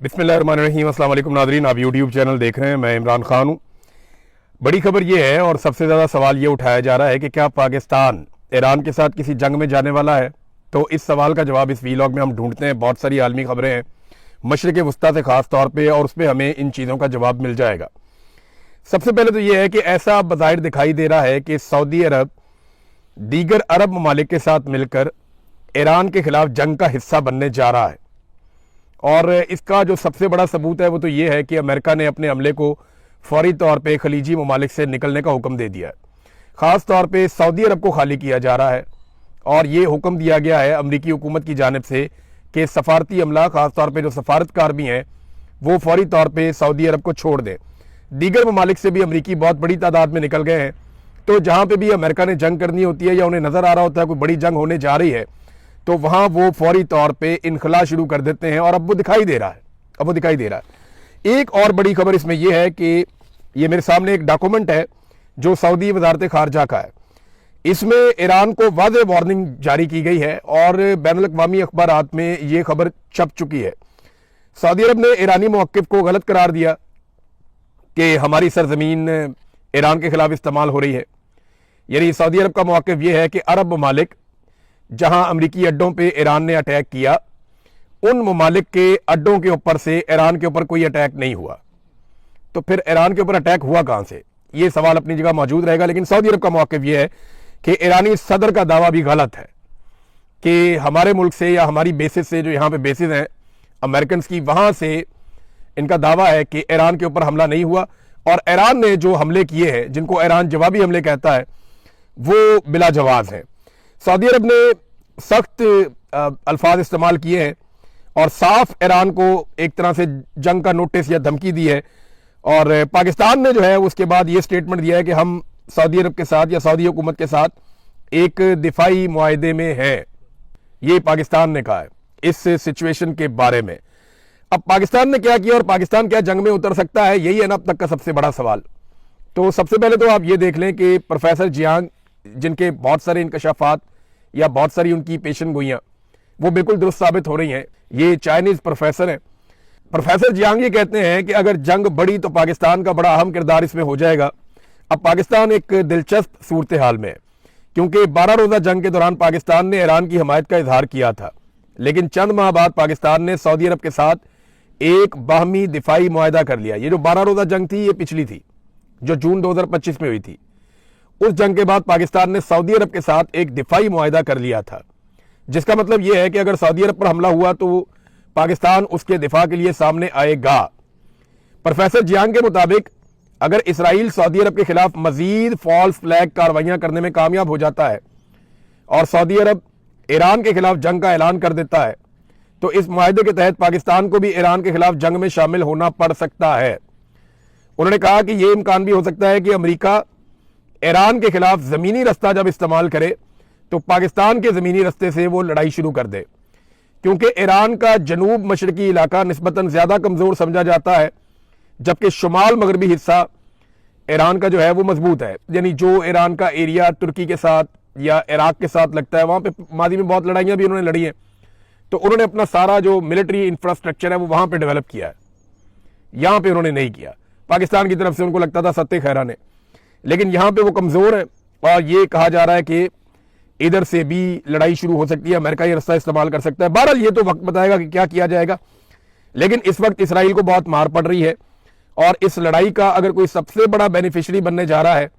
बिस्मिल्लाहिर्रहमानिर्रहीम। अस्सलाम वालेकुम नाज़रीन, आप यूट्यूब चैनल देख रहे हैं। मैं इमरान खान हूँ। बड़ी खबर ये है और सबसे ज़्यादा सवाल ये उठाया जा रहा है कि क्या पाकिस्तान ईरान के साथ किसी जंग में जाने वाला है। तो इस सवाल का जवाब इस वीलॉग में हम ढूंढते हैं। बहुत सारी आलमी खबरें हैं मशरिक़ वस्ता से ख़ास तौर पर, और उस पर हमें इन चीज़ों का जवाब मिल जाएगा। सबसे पहले तो ये है कि ऐसा बज़ाहिर दिखाई दे रहा है कि सऊदी अरब दीगर अरब ममालिक के साथ मिलकर ईरान के खिलाफ जंग का हिस्सा बनने जा रहा है। और इसका जो सबसे बड़ा सबूत है वो तो ये है कि अमेरिका ने अपने हमले को फौरी तौर पे खलीजी ममालिक से निकलने का हुक्म दे दिया है। ख़ास तौर पे सऊदी अरब को खाली किया जा रहा है और ये हुक्म दिया गया है अमरीकी हुकूमत की जानिब से कि सफारती अमला, ख़ास तौर पे जो सफारतकार भी हैं, वो फौरी तौर पे सऊदी अरब को छोड़ दें। दीगर ममालिक से भी अमरीकी बहुत बड़ी तादाद में निकल गए हैं। तो जहाँ पर भी अमेरिका ने जंग करनी होती है या उन्हें नज़र आ रहा होता है कोई बड़ी जंग होने जा रही है, तो वहाँ वो फौरी तौर पे इनखला शुरू कर देते हैं। और अब वो दिखाई दे रहा है। एक और बड़ी खबर इसमें यह है कि ये मेरे सामने एक डॉक्यूमेंट है जो सऊदी वजारत खारजा का है। इसमें ईरान को वाज़ेह वार्निंग जारी की गई है और बैनुल-अक़वामी अखबारात में ये खबर छप चुकी है। सऊदी अरब ने ईरानी मौक़िफ़ को गलत करार दिया कि हमारी सरजमीन ईरान के खिलाफ इस्तेमाल हो रही है। यानी सऊदी अरब का मौक़िफ़ ये है कि अरब ममालिक जहां अमरीकी अड्डों पे ईरान ने अटैक किया, उन ममालिक के अड्डों के ऊपर से ईरान के ऊपर कोई अटैक नहीं हुआ। तो फिर ईरान के ऊपर अटैक हुआ कहां से, ये सवाल अपनी जगह मौजूद रहेगा। लेकिन सऊदी अरब का मौक़िफ़ ये है कि ईरानी सदर का दावा भी गलत है कि हमारे मुल्क से या हमारी बेसिस से, जो यहाँ पे बेसिस हैं अमेरिकन की, वहां से इनका दावा है कि ईरान के ऊपर हमला नहीं हुआ। और ईरान ने जो हमले किए हैं, जिनको ईरान जवाबी हमले कहता है, वो बिला जवाब हैं। सऊदी अरब ने सख्त अल्फाज इस्तेमाल किए हैं और साफ ईरान को एक तरह से जंग का नोटिस या धमकी दी है। और पाकिस्तान ने जो है उसके बाद ये स्टेटमेंट दिया है कि हम सऊदी अरब के साथ या सऊदी हुकूमत के साथ एक दिफाई मुआहदे में हैं। ये पाकिस्तान ने कहा है इस सिचुएशन के बारे में। अब पाकिस्तान ने क्या किया और पाकिस्तान क्या जंग में उतर सकता है, यही है ना अब तक का सबसे बड़ा सवाल। तो सबसे पहले तो आप ये देख लें कि प्रोफेसर जियांग, जिनके बहुत सारे इंकशाफात या बहुत सारी उनकी पेशन गोइयां वो बिल्कुल दुरुस्त साबित हो रही हैं, ये चाइनीज प्रोफेसर हैं। प्रोफेसर जियांग ये कहते हैं कि अगर जंग बढ़ी तो पाकिस्तान का बड़ा अहम किरदार इसमें हो जाएगा। अब पाकिस्तान एक दिलचस्प सूरत हाल में है, क्योंकि 12 रोज़ा जंग के दौरान पाकिस्तान ने ईरान की हमायत का इजहार किया था, लेकिन चंद माह बाद पाकिस्तान ने सऊदी अरब के साथ एक बाहमी दिफाई मुआहदा कर लिया। ये जो 12 रोज़ा जंग थी, ये पिछली थी जो जून 2025 में हुई थी। उस जंग के बाद पाकिस्तान ने सऊदी अरब के साथ एक दिफाई मुआहदा कर लिया था, जिसका मतलब यह है कि अगर सऊदी अरब पर हमला हुआ तो पाकिस्तान उसके दिफा के लिए सामने आएगा। प्रोफेसर जियांग के मुताबिक अगर इसराइल सऊदी अरब के खिलाफ मजीद फॉल्स फ्लैग कार्रवाइयां करने में कामयाब हो जाता है और सऊदी अरब ईरान के खिलाफ जंग का ऐलान कर देता है, तो इस मुआहदे के तहत पाकिस्तान को भी ईरान के खिलाफ जंग में शामिल होना पड़ सकता है। उन्होंने कहा कि यह इम्कान भी हो सकता है कि अमेरिका ईरान के खिलाफ जमीनी रास्ता जब इस्तेमाल करे तो पाकिस्तान के जमीनी रास्ते से वो लड़ाई शुरू कर दे, क्योंकि ईरान का जनूब मशरकी इलाका निस्बतन ज्यादा कमजोर समझा जाता है, जबकि शुमाल मगरबी हिस्सा ईरान का जो है वो मजबूत है। यानी जो ईरान का एरिया तुर्की के साथ या इराक के साथ लगता है, वहां पे माजी में बहुत लड़ाइयां भी उन्होंने लड़ी हैं, तो उन्होंने अपना सारा जो मिलिट्री इंफ्रास्ट्रक्चर है वो वहां पर डेवलप किया है। यहां पर उन्होंने नहीं किया, पाकिस्तान की तरफ से उनको लगता था सत्ते खैरा ने, लेकिन यहां पे वो कमजोर है। और ये कहा जा रहा है कि इधर से भी लड़ाई शुरू हो सकती है, अमेरिका ये रास्ता इस्तेमाल कर सकता है। बहरहाल ये तो वक्त बताएगा कि क्या किया जाएगा। लेकिन इस वक्त इसराइल को बहुत मार पड़ रही है और इस लड़ाई का अगर कोई सबसे बड़ा बेनिफिशियरी बनने जा रहा है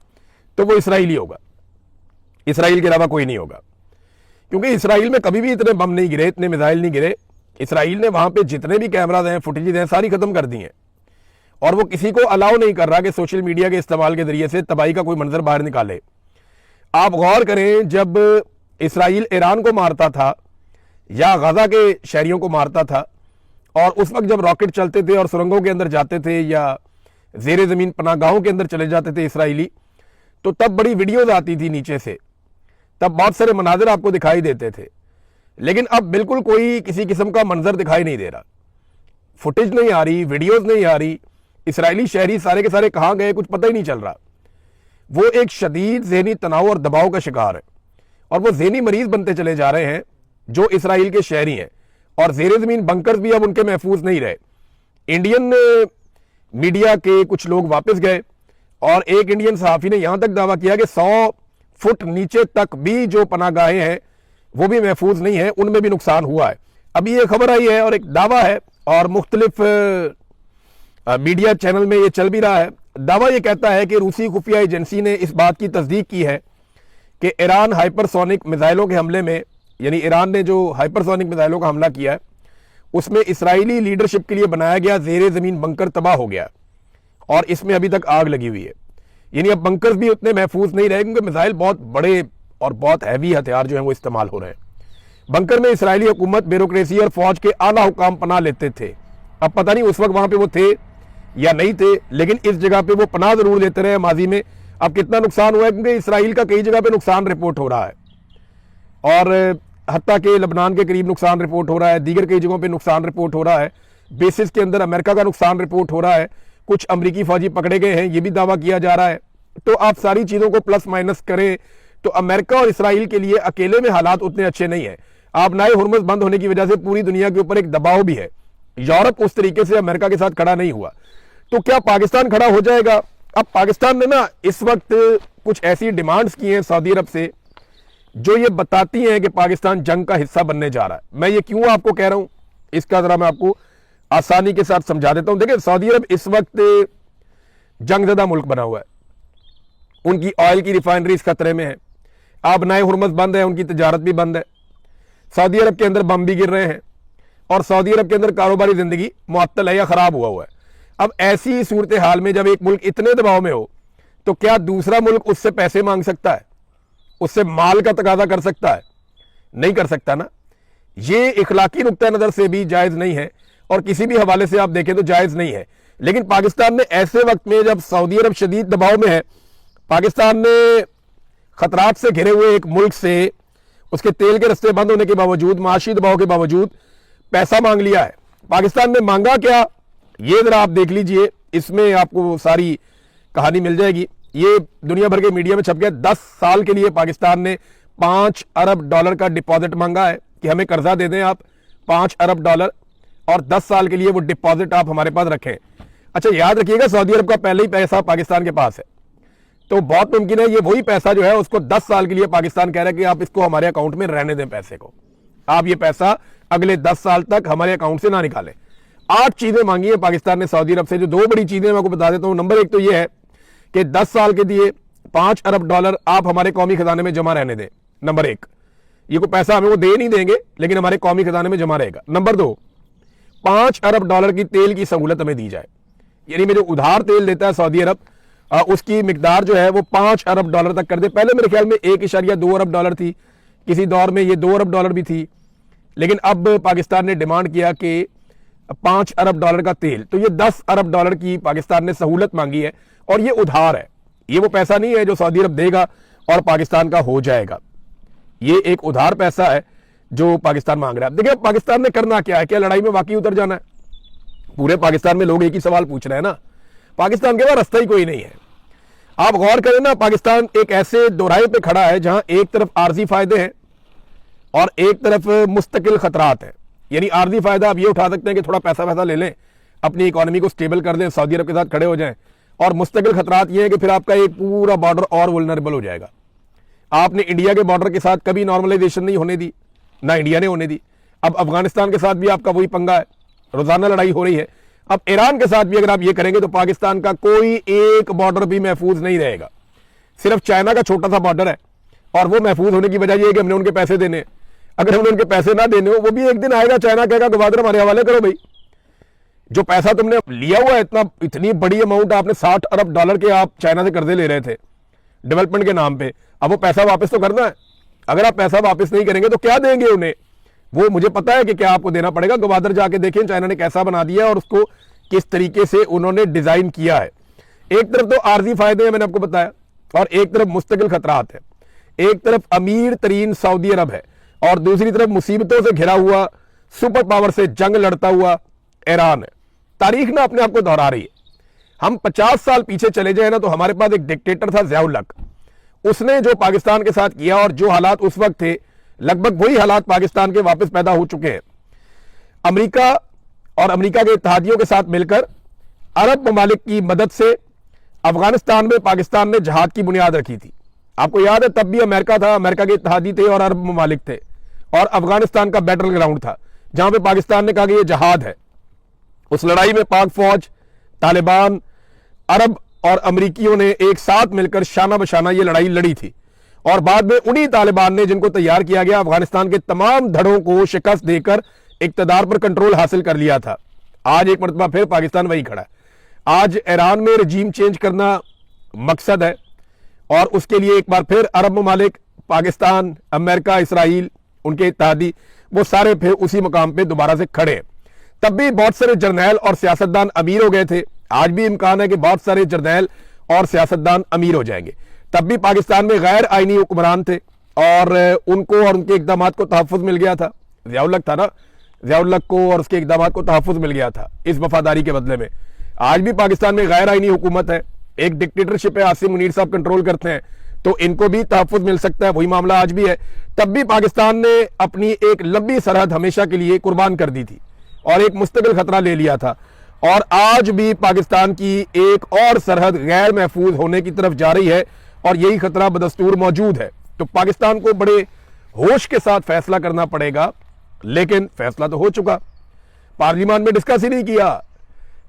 तो वो इसराइल ही होगा, इसराइल के अलावा कोई नहीं होगा। क्योंकि इसराइल में कभी भी इतने बम नहीं गिरे, इतने मिसाइल नहीं गिरे। इसराइल ने वहां पर जितने भी कैमराज हैं, फुटेजेज हैं, सारी खत्म कर दी हैं और वो किसी को अलाउ नहीं कर रहा कि सोशल मीडिया के इस्तेमाल के जरिए से तबाही का कोई मंजर बाहर निकाले। आप गौर करें, जब इसराइल ईरान को मारता था या गजा के शहरियों को मारता था, और उस वक्त जब रॉकेट चलते थे और सुरंगों के अंदर जाते थे या जेर जमीन पनाहगाहों के अंदर चले जाते थे इसराइली, तो तब बड़ी वीडियोज आती थी नीचे से, तब बहुत सारे मनाजिर आपको दिखाई देते थे। लेकिन अब बिल्कुल कोई किसी किस्म का मंजर दिखाई नहीं दे रहा, फुटेज नहीं आ रही, वीडियोज नहीं आ रही। इसराइली शहरी सारे के सारे कहां गए कुछ पता ही नहीं चल रहा। वो एक शदीद ज़हनी तनाव और दबाव का शिकार है और वो ज़हनी मरीज बनते चले जा रहे हैं जो इसराइल के शहरी हैं। और ज़ेरे ज़मीन बंकर्स भी अब उनके महफूज नहीं रहे। इंडियन मीडिया के कुछ लोग वापस गए और एक इंडियन सहाफी ने यहां तक दावा किया कि 100 फुट नीचे तक भी जो पनाहगाहें हैं वो भी महफूज नहीं है, उनमें भी नुकसान हुआ है। अभी ये खबर आई है और एक दावा है और मुख्तलिफ मीडिया चैनल में ये चल भी रहा है। दावा ये कहता है कि रूसी खुफिया एजेंसी ने इस बात की तस्दीक की है कि ईरान हाइपरसोनिक मिसाइलों के हमले में, यानी ईरान ने जो हाइपरसोनिक मिसाइलों का हमला किया है उसमें इसराइली लीडरशिप के लिए बनाया गया ज़ेरे ज़मीन बंकर तबाह हो गया और इसमें अभी तक आग लगी हुई है। यानी अब बंकर्स भी उतने महफूज नहीं रहे क्योंकि मिसाइल बहुत बड़े और बहुत हैवी हथियार जो हैं वो इस्तेमाल हो रहे हैं। बंकर में इसराइली हुकूमत, ब्यूरोक्रेसी और फौज के आला हुकाम पनाह लेते थे। अब पता नहीं उस वक्त वहां पे वो थे या नहीं थे, लेकिन इस जगह पे वो पनाह जरूर लेते रहे माजी में। अब कितना नुकसान हुआ है क्योंकि इसराइल का कई जगह पे नुकसान रिपोर्ट हो रहा है और हत्ता के लबनान के करीब नुकसान रिपोर्ट हो रहा है, दीगर कई जगहों पे नुकसान रिपोर्ट हो रहा है, बेसिस के अंदर अमेरिका का नुकसान रिपोर्ट हो रहा है, कुछ अमरीकी फौजी पकड़े गए हैं ये भी दावा किया जा रहा है। तो आप सारी चीजों को प्लस माइनस करें तो अमेरिका और इसराइल के लिए अकेले में हालात उतने अच्छे नहीं है। आप नाए हुर्मुज़ बंद होने की वजह से पूरी दुनिया के ऊपर एक दबाव भी है। यूरोप उस तरीके से अमेरिका के साथ खड़ा नहीं हुआ, तो क्या पाकिस्तान खड़ा हो जाएगा? अब पाकिस्तान ने ना इस वक्त कुछ ऐसी डिमांड्स की हैं सऊदी अरब से जो ये बताती हैं कि पाकिस्तान जंग का हिस्सा बनने जा रहा है। मैं ये क्यों आपको कह रहा हूं इसका जरा मैं आपको आसानी के साथ समझा देता हूं। देखिए, सऊदी अरब इस वक्त जंगज़दा मुल्क बना हुआ है, उनकी ऑयल की रिफाइनरीज खतरे में है, अब नाए हुर्मुज़ बंद है, उनकी तजारत भी बंद है, सऊदी अरब के अंदर बम भी गिर रहे हैं और सऊदी अरब के अंदर कारोबारी जिंदगी मुअत्तल है या खराब हुआ है। अब ऐसी सूरत हाल में जब एक मुल्क इतने दबाव में हो तो क्या दूसरा मुल्क उससे पैसे मांग सकता है, उससे माल का तकाजा कर सकता है? नहीं कर सकता ना। ये इखलाकी नुक्ता नजर से भी जायज नहीं है और किसी भी हवाले से आप देखें तो जायज नहीं है। लेकिन पाकिस्तान ने ऐसे वक्त में जब सऊदी अरब शदीद दबाव में है, पाकिस्तान ने खतरात से घिरे हुए एक मुल्क से उसके तेल के रस्ते बंद होने के बावजूद, माशी दबाव के बावजूद पैसा मांग लिया है। पाकिस्तान ने मांगा क्या, ये जरा आप देख लीजिए, इसमें आपको सारी कहानी मिल जाएगी। ये दुनिया भर के मीडिया में छप गया। 10 साल के लिए पाकिस्तान ने $5 अरब का डिपॉजिट मांगा है कि हमें कर्जा दे दें आप $5 अरब और 10 साल के लिए वो डिपॉजिट आप हमारे पास रखें। अच्छा, याद रखिएगा सऊदी अरब का पहले ही पैसा पाकिस्तान के पास है, तो बहुत मुमकिन है ये वही पैसा जो है उसको 10 साल के लिए पाकिस्तान कह रहा है कि आप इसको हमारे अकाउंट में रहने दें, पैसे को आप ये पैसा अगले 10 साल तक हमारे अकाउंट से ना निकालें। 8 चीजें मांगी है पाकिस्तान ने सऊदी अरब से, जो 2 बड़ी चीजें मैं आपको बता देता हूं। नंबर 1 तो ये है कि 10 साल के दिए $5 अरब आप हमारे कौमी खजाने में जमा रहने दें। नंबर 1, ये कोई पैसा हमें वो दे नहीं देंगे लेकिन हमारे कौमी खजाने में जमा रहेगा। नंबर 2, $5 अरब की तेल की सहूलत हमें दी जाए, यानी में जो उधार तेल देता है सऊदी अरब उसकी मिकदार जो है वो $5 अरब तक कर दे। पहले मेरे ख्याल में 1.2 अरब थी, किसी दौर में ये $2 अरब भी थी, लेकिन अब पाकिस्तान ने डिमांड किया कि $5 अरब का तेल, तो ये $10 अरब की पाकिस्तान ने सहूलत मांगी है और ये उधार है, ये वो पैसा नहीं है जो सऊदी अरब देगा और पाकिस्तान का हो जाएगा। ये एक उधार पैसा है जो पाकिस्तान मांग रहा है। देखिए पाकिस्तान ने करना क्या है, क्या लड़ाई में वाकई उतर जाना है? पूरे पाकिस्तान में लोग एक ही सवाल पूछ रहे हैं ना, पाकिस्तान के पास रास्ता ही कोई नहीं है। आप गौर करें ना, पाकिस्तान एक ऐसे दोराहे पे खड़ा है जहां एक तरफ आर्जी फायदे हैं और एक तरफ मुस्तकिल खतरात हैं। यानी आर्जी फायदा आप ये उठा सकते हैं कि थोड़ा पैसा ले लें, अपनी इकोनॉमी को स्टेबल कर दें, सऊदी अरब के साथ खड़े हो जाएं, और मुस्तकिल खतरात ये है कि फिर आपका एक पूरा बॉर्डर और वल्नरेबल हो जाएगा। आपने इंडिया के बॉर्डर के साथ कभी नॉर्मलाइजेशन नहीं होने दी, ना इंडिया ने होने दी। अब अफगानिस्तान के साथ भी आपका वही पंगा है, रोजाना लड़ाई हो रही है। अब ईरान के साथ भी अगर आप ये करेंगे तो पाकिस्तान का कोई एक बॉर्डर भी महफूज नहीं रहेगा। सिर्फ चाइना का छोटा सा बॉर्डर है और वो महफूज होने की वजह यह है कि हमने उनके पैसे देने। अगर हमने उनके पैसे ना देने हो, वो भी एक दिन आएगा, चाइना कहेगा गवादर हमारे हवाले करो भाई, जो पैसा तुमने लिया हुआ है, इतनी बड़ी अमाउंट आपने $60 अरब के आप चाइना से कर्जे ले रहे थे डेवलपमेंट के नाम पे, अब वो पैसा वापस तो करना है। अगर आप पैसा वापस नहीं करेंगे तो क्या देंगे उन्हें? वो मुझे पता है कि क्या आपको देना पड़ेगा। गवादर जाके देखें चाइना ने कैसा बना दिया और उसको किस तरीके से उन्होंने डिजाइन किया है। एक तरफ तो आर्जी फायदे हैं, मैंने आपको बताया, और एक तरफ मुस्तकिल खतरात है। एक तरफ अमीर तरीन सऊदी अरब है और दूसरी तरफ मुसीबतों से घिरा हुआ, सुपर पावर से जंग लड़ता हुआ ईरान है। तारीख ना अपने आप को दोहरा रही है। हम 50 साल पीछे चले जाए ना तो हमारे पास एक डिक्टेटर था ज़ियाउल हक, उसने जो पाकिस्तान के साथ किया और जो हालात उस वक्त थे, लगभग वही हालात पाकिस्तान के वापस पैदा हो चुके हैं। अमेरिका और अमेरिका के इत्तेहादियों के साथ मिलकर अरब ममालिक की मदद से अफगानिस्तान में पाकिस्तान ने जहाद की बुनियाद रखी थी। आपको याद है तब भी अमेरिका था, अमेरिका के इत्तेहादी थे और अरब ममालिक थे, और अफगानिस्तान का बैटल ग्राउंड था जहां पे पाकिस्तान ने कहा कि यह जहाद है। उस लड़ाई में पाक फौज, तालिबान, अरब और अमरीकियों ने एक साथ मिलकर शाना बशाना ये लड़ाई लड़ी थी, और बाद में उन्हीं तालिबान ने, जिनको तैयार किया गया, अफगानिस्तान के तमाम धड़ों को शिकस्त देकर इक्तदार पर कंट्रोल हासिल कर लिया था। आज एक मरतबा फिर पाकिस्तान वही खड़ा है। आज ईरान में रजीम चेंज करना मकसद है, और उसके लिए एक बार फिर अरब ममालिक, पाकिस्तान, अमेरिका, इसराइल, उनके इत्तेहादी, वो सारे फिर उसी मुकाम पे दोबारा से खड़े हैं। तब भी बहुत सारे जर्नैल और सियासतदान अमीर हो गए थे, आज भी इम्कान है कि बहुत सारे जर्नैल और सियासतदान अमीर हो जाएंगे। तब भी पाकिस्तान में गैर आईनी हुक्मरान थे और उनको और उनके इकदाम को तहफ़्फ़ुज़ मिल गया था। ज़ियाउल-हक़ था ना, ज़ियाउल-हक़ को और उसके इकदाम को तहफ़्फ़ुज़ मिल गया था इस वफादारी के बदले में। आज भी पाकिस्तान में गैर आईनी हुकूमत है, एक डिक्टेटरशिप है, आसिम मुनीर साहब कंट्रोल करते हैं, तो इनको भी तहफ़्फ़ुज़ मिल सकता है। वही मामला आज भी है। तब भी पाकिस्तान ने अपनी एक लंबी सरहद हमेशा के लिए कुर्बान कर दी थी और एक मुस्तकिल खतरा ले लिया था, और आज भी पाकिस्तान की एक और सरहद गैर महफूज होने की तरफ जा रही है, और यही खतरा बदस्तूर मौजूद है। तो पाकिस्तान को बड़े होश के साथ फैसला करना पड़ेगा, लेकिन फैसला तो हो चुका, पार्लियामान में डिस्कस ही नहीं किया।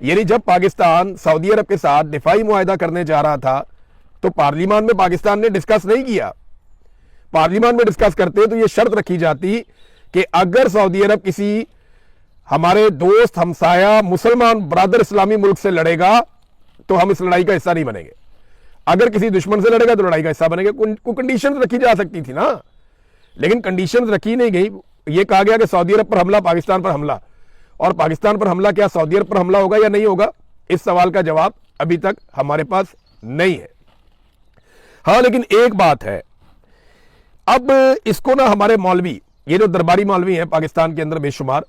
यानी जब पाकिस्तान सऊदी अरब के साथ दिफाई मुआहदा करने जा रहा था तो पार्लियामान में पाकिस्तान ने डिस्कस नहीं किया। पार्लियामान में डिस्कस करते तो यह शर्त रखी जाती कि अगर सऊदी अरब किसी हमारे दोस्त, हमसाया, मुसलमान ब्रादर इस्लामी मुल्क से लड़ेगा तो हम इस लड़ाई का हिस्सा नहीं बनेंगे, अगर किसी दुश्मन से लड़ेगा तो लड़ाई का हिस्सा बनेंगे। कोई कंडीशन रखी जा सकती थी ना, लेकिन कंडीशन रखी नहीं गई। यह कहा गया कि सऊदी अरब पर हमला, पाकिस्तान पर हमला, और पाकिस्तान पर हमला क्या सऊदी अरब पर हमला होगा या नहीं होगा, इस सवाल का जवाब अभी तक हमारे पास नहीं है। हाँ, लेकिन एक बात है, अब इसको ना हमारे मौलवी, ये जो दरबारी मौलवी हैं पाकिस्तान के अंदर बेशुमार,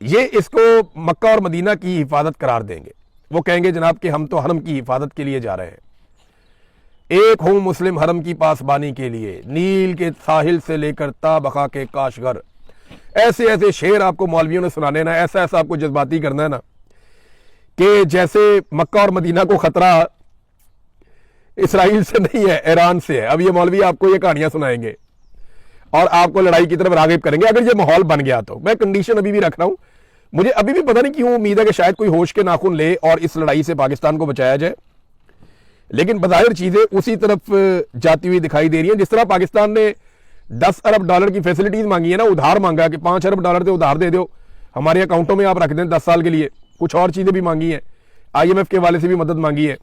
ये इसको मक्का और मदीना की हिफाजत करार देंगे। वो कहेंगे जनाब कि हम तो हरम की हिफाजत के लिए जा रहे हैं, एक हूं मुस्लिम हरम की पासबानी के लिए, नील के साहिल से लेकर ताबका के काशगर। ऐसे ऐसे शेर आपको मौलवियों ने सुनाने ना, ऐसा ऐसा आपको जज्बाती करना है ना कि जैसे मक्का और मदीना को खतरा इसराइल से नहीं है, ईरान से है। अब ये मौलवी आपको ये कहानियां सुनाएंगे और आपको लड़ाई की तरफ रागिब करेंगे अगर ये माहौल बन गया तो। मैं कंडीशन अभी भी रख रहा हूं, मुझे अभी भी पता नहीं क्यों उम्मीद है कि शायद कोई होश के नाखून ले और इस लड़ाई से पाकिस्तान को बचाया जाए, लेकिन बज़ाहिर चीजें उसी तरफ जाती हुई दिखाई दे रही हैं। जिस तरह पाकिस्तान ने 10 अरब डॉलर की फैसिलिटीज मांगी है ना, उधार मांगा कि 5 अरब डॉलर से उधार दे दो, हमारे अकाउंटों में आप रख दें 10 साल के लिए। कुछ और चीजें भी मांगी हैं, IMF के वाले से भी मदद मांगी है,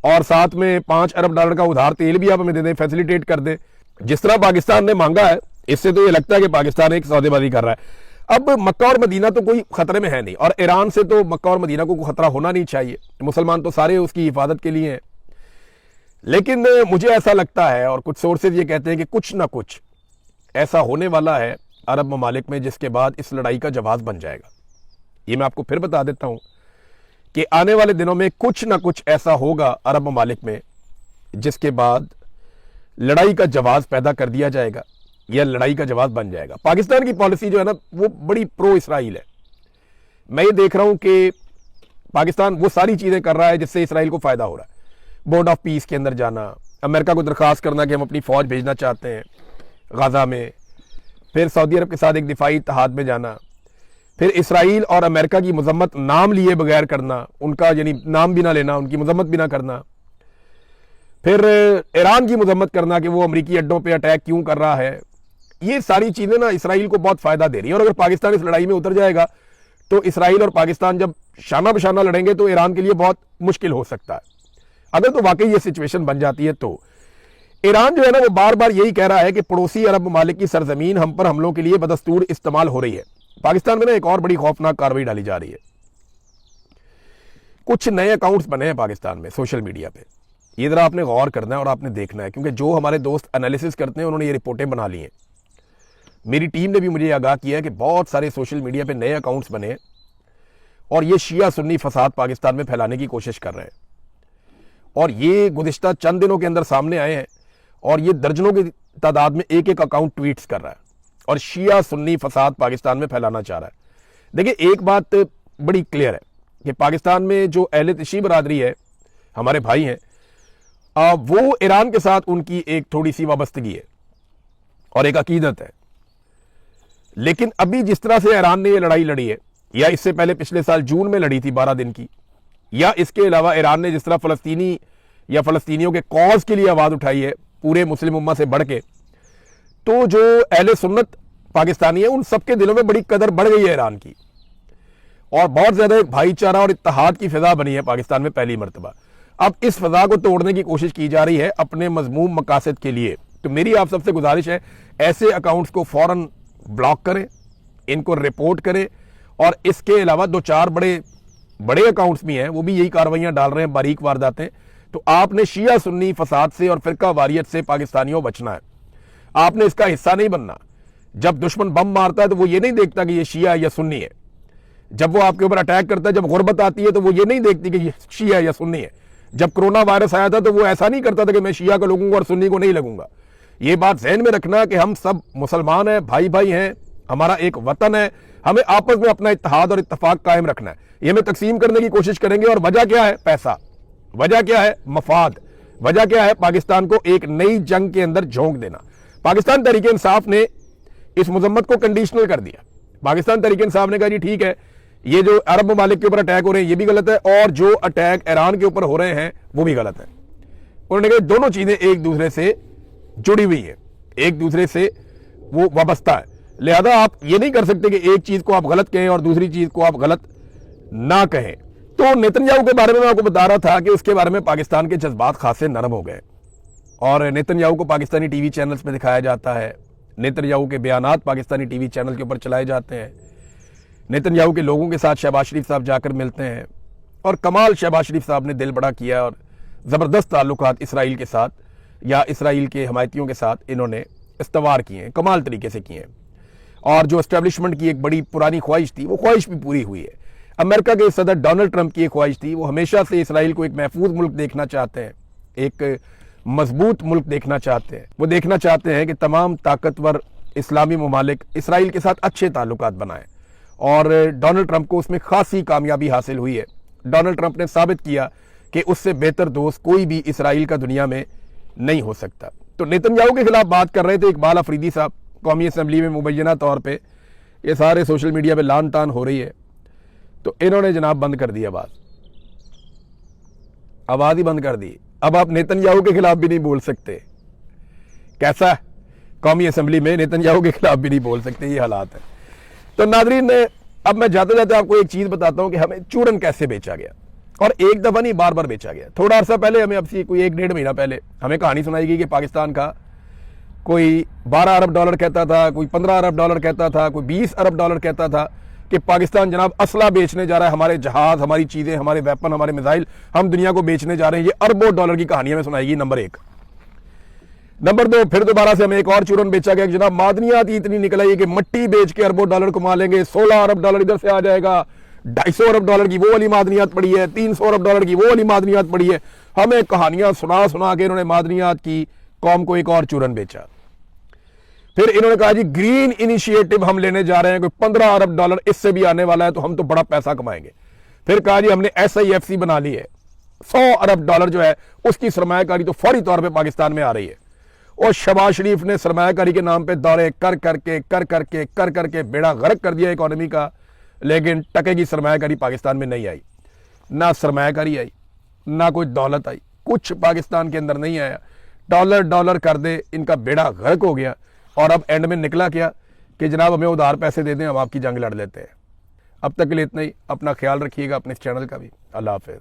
और साथ में 5 अरब डॉलर का उधार तेल भी आप हमें दे दें, फैसिलिटेट कर दें। जिस तरह पाकिस्तान ने मांगा है, इससे तो ये लगता है कि पाकिस्तान एक सौदेबाजी कर रहा है। अब मक्का और मदीना तो कोई खतरे में है नहीं, और ईरान से तो मक्का और मदीना को कोई खतरा होना नहीं चाहिए, मुसलमान तो सारे उसकी हिफाजत के लिए हैं। लेकिन मुझे ऐसा लगता है, और कुछ सोर्सेज ये कहते हैं कि कुछ ना कुछ ऐसा होने वाला है अरब ममालिक में जिसके बाद इस लड़ाई का जवाब बन जाएगा। ये मैं आपको फिर बता देता हूं कि आने वाले दिनों में कुछ ना कुछ ऐसा होगा अरब ममालिक में जिसके बाद लड़ाई का जवाब पैदा कर दिया जाएगा या लड़ाई का जवाब बन जाएगा। पाकिस्तान की पॉलिसी जो है ना, वो बड़ी प्रो इसराइल है। मैं ये देख रहा हूं कि पाकिस्तान वो सारी चीजें कर रहा है जिससे इसराइल को फायदा हो रहा है। बोर्ड ऑफ पीस के अंदर जाना, अमेरिका को दरख्वास्त करना कि हम अपनी फौज भेजना चाहते हैं गाजा में, फिर सऊदी अरब के साथ एक दिफाई इत्तेहाद में जाना, फिर इसराइल और अमेरिका की मजम्मत नाम लिए बगैर करना, उनका यानी नाम भी ना लेना, उनकी मजम्मत भी ना करना, फिर ईरान की मजम्मत करना कि वो अमरीकी अड्डों पे अटैक क्यों कर रहा है। ये सारी चीजें ना इसराइल को बहुत फायदा दे रही है, और अगर पाकिस्तान इस लड़ाई में उतर जाएगा तो इसराइल और पाकिस्तान जब शाना बशाना लड़ेंगे तो ईरान के लिए बहुत मुश्किल हो सकता है। अगर तो वाकई ये सिचुएशन बन जाती है तो ईरान जो है ना, वो बार बार यही कह रहा है कि पड़ोसी अरब ममालिक की सरजमीन हम पर हमलों के लिए बदस्तूर इस्तेमाल हो रही है। पाकिस्तान में ना एक और बड़ी खौफनाक कार्रवाई डाली जा रही है। कुछ नए अकाउंट्स बने हैं पाकिस्तान में सोशल मीडिया पे, ये जरा आपने गौर करना है और आपने देखना है, क्योंकि जो हमारे दोस्त एनालिसिस करते हैं उन्होंने ये रिपोर्टें बना ली हैं। मेरी टीम ने भी मुझे आगाह किया है कि बहुत सारे सोशल मीडिया पे नए अकाउंट्स बने हैं और ये शिया सुन्नी फसाद पाकिस्तान में फैलाने की कोशिश कर रहे हैं, और ये गुज़िश्ता चंद दिनों के अंदर सामने आए हैं, और ये दर्जनों की तादाद में एक एक अकाउंट ट्वीट्स कर रहा है और शिया सुन्नी फसाद पाकिस्तान में फैलाना चाह रहा है। देखिए, एक बात बड़ी क्लियर है कि पाकिस्तान में जो अहले तशी बरादरी है, हमारे भाई हैं, वो ईरान के साथ उनकी एक थोड़ी सी वाबस्तगी है और एक अकीदत है। लेकिन अभी जिस तरह से ईरान ने ये लड़ाई लड़ी है, या इससे पहले पिछले साल जून में लड़ी थी 12 दिन की, या इसके अलावा ईरान ने जिस तरह फलस्तीनी या फलस्तीनियों के कॉज के लिए आवाज उठाई है पूरे मुस्लिम उम्मा से बढ़ के, तो जो अहले सुन्नत पाकिस्तानी है उन सबके दिलों में बड़ी कदर बढ़ गई है ईरान की, और बहुत ज्यादा एक भाईचारा और इत्तेहाद की फिजा बनी है पाकिस्तान में पहली मरतबा। अब इस फिजा को तोड़ने की कोशिश की जा रही है अपने मजमूम मकासद के लिए। तो मेरी आप सबसे गुजारिश है, ऐसे अकाउंट्स को फौरन ब्लॉक करें, इनको रिपोर्ट करें, और इसके अलावा 2-4 बड़े अकाउंट्स भी हैं, वो भी यही कार्रवाइयां डाल रहे हैं, बारीक वारदातें। तो आपने शिया सुन्नी फसाद से और फिरका वारियत से पाकिस्तानियों बचना है, आपने इसका हिस्सा नहीं बनना। जब दुश्मन बम मारता है तो वो ये नहीं देखता कि ये शिया या सुन्नी है। जब वो आपके ऊपर अटैक करता है, जब गुर्बत आती है, तो वो ये नहीं देखती कि ये शिया या सुन्नी है। जब कोरोना वायरस आया था तो वो ऐसा नहीं करता था कि मैं शिया को लगूंगा और सुन्नी को नहीं लगूंगा। ये बात ज़हन में रखना कि हम सब मुसलमान हैं, भाई भाई हैं, हमारा एक वतन है, हमें आपस में अपना इत्तेहाद और इत्तेफाक कायम रखना है। ये हमें तकसीम करने की कोशिश करेंगे, और वजह क्या है? पैसा। वजह क्या है? मफाद। वजह क्या है? पाकिस्तान को एक नई जंग के अंदर झोंक देना। पाकिस्तान तहरीक इंसाफ ने इस मजम्मत को कंडीशनल कर दिया। पाकिस्तान तहरीक इंसाफ ने कहा जी ठीक है, ये जो अरब ममालिक के ऊपर अटैक हो रहे हैं ये भी गलत है, और जो अटैक ईरान के ऊपर हो रहे हैं वो भी गलत है। उन्होंने कहा दोनों चीजें एक दूसरे से जुड़ी हुई है, एक दूसरे से वो वाबस्ता है, लिहाजा आप ये नहीं कर सकते कि एक चीज को आप गलत कहें और दूसरी चीज को आप गलत ना कहें। तो नेतन्याहू के बारे में मैं आपको बता रहा था कि उसके बारे में पाकिस्तान के जज्बात खासे नरम हो गए, और नेतन्याहू को पाकिस्तानी टीवी चैनल्स में दिखाया जाता है, नेतन्याहू के बयानात पाकिस्तानी टीवी चैनल के ऊपर चलाए जाते हैं, नेतन्याहू के लोगों के साथ शहबाज शरीफ साहब जाकर मिलते हैं, और कमाल शहबाज शरीफ साहब ने दिल बड़ा किया और ज़बरदस्त ताल्लुकात इसराइल के साथ या इसराइल के हमायतियों के साथ इन्होंने इस्तवार किए हैं, कमाल तरीके से किए हैं। और जो एस्टेब्लिशमेंट की एक बड़ी पुरानी ख्वाहिश थी, वो ख्वाहिश भी पूरी हुई है। अमेरिका के सदर डोनाल्ड ट्रंप की एक ख्वाहिश थी, वो हमेशा से इसराइल को एक महफूज मुल्क देखना चाहते हैं, एक मजबूत मुल्क देखना चाहते हैं। वो देखना चाहते हैं कि तमाम ताकतवर इस्लामी ममालिक इसराइल के साथ अच्छे ताल्लुकात बनाएं, और डोनाल्ड ट्रंप को उसमें खासी कामयाबी हासिल हुई है। डोनाल्ड ट्रंप ने साबित किया कि उससे बेहतर दोस्त कोई भी इसराइल का दुनिया में नहीं हो सकता। तो नेतन्याहू के खिलाफ बात कर रहे थे इकबाल अफरीदी साहब कौमी असम्बली में, मुबैना तौर पे ये सारे सोशल मीडिया पे लान तान हो रही है, तो इन्होंने जनाब बंद कर दी आवाज ही बंद कर दी। अब आप नेतन्याहू के खिलाफ भी नहीं बोल सकते। कैसा है? कौमी असम्बली में नेतन्याहू के खिलाफ भी नहीं बोल सकते, ये हालात है। तो नादरीन, अब मैं जाते जाते आपको एक चीज बताता हूं कि हमें चूरन कैसे बेचा गया, और एक दफा नहीं बार बार बेचा गया। थोड़ा अरसा पहले हमें, अब से कोई 1-1.5 महीना पहले हमें कहानी सुनाई गई कि पाकिस्तान का कोई 12 अरब डॉलर कहता था, कोई 15 अरब डॉलर कहता था, कोई 20 अरब डॉलर कहता था कि पाकिस्तान जनाब असला बेचने जा रहा है, हमारे जहाज, हमारी चीजें, हमारे वेपन, हमारे मिसाइल हम दुनिया को बेचने जा रहे हैं। ये अरबों डॉलर की कहानी हमें सुनाई गई, नंबर 1। नंबर 2, फिर दोबारा से हमें एक और चूरन बेचा गया कि जनाब मादनियात इतनी निकल आई है कि मट्टी बेच के अरबों डॉलर कमा लेंगे, 16 अरब डॉलर इधर से आ जाएगा, 250 अरब डॉलर की वो वाली मादनियात पड़ी है, 300 अरब डॉलर की वो वाली मादनियात पड़ी है। हमें कहानियां सुना सुना के इन्होंने मादनियात की कौम को एक और चूरन बेचा। फिर इन्होंने कहा जी ग्रीन इनिशिएटिव हम लेने जा रहे हैं, कोई 15 अरब डॉलर इससे भी आने वाला है, तो हम तो बड़ा पैसा कमाएंगे। फिर कहा जी हमने SIFC बना ली है, 100 अरब डॉलर जो है उसकी सरमायाकारी तो फौरी तौर पे पाकिस्तान में आ रही है। और शहबाज शरीफ ने सरमायाकारी के नाम पे दौरे कर करके बेड़ा गर्क कर दिया इकोनॉमी का, लेकिन टके की सरमायाकारी पाकिस्तान में नहीं आई। ना सरमायाकारी आई, ना कोई दौलत आई, कुछ पाकिस्तान के अंदर नहीं आया। डॉलर डॉलर कर दे, इनका बेड़ा गर्क हो गया। और अब एंड में निकला क्या कि जनाब हमें उधार पैसे दे दें, हम आपकी जंग लड़ लेते हैं। अब तक के लिए इतना ही। अपना ख्याल रखिएगा, अपने इस चैनल का भी। अल्लाह हाफिज़।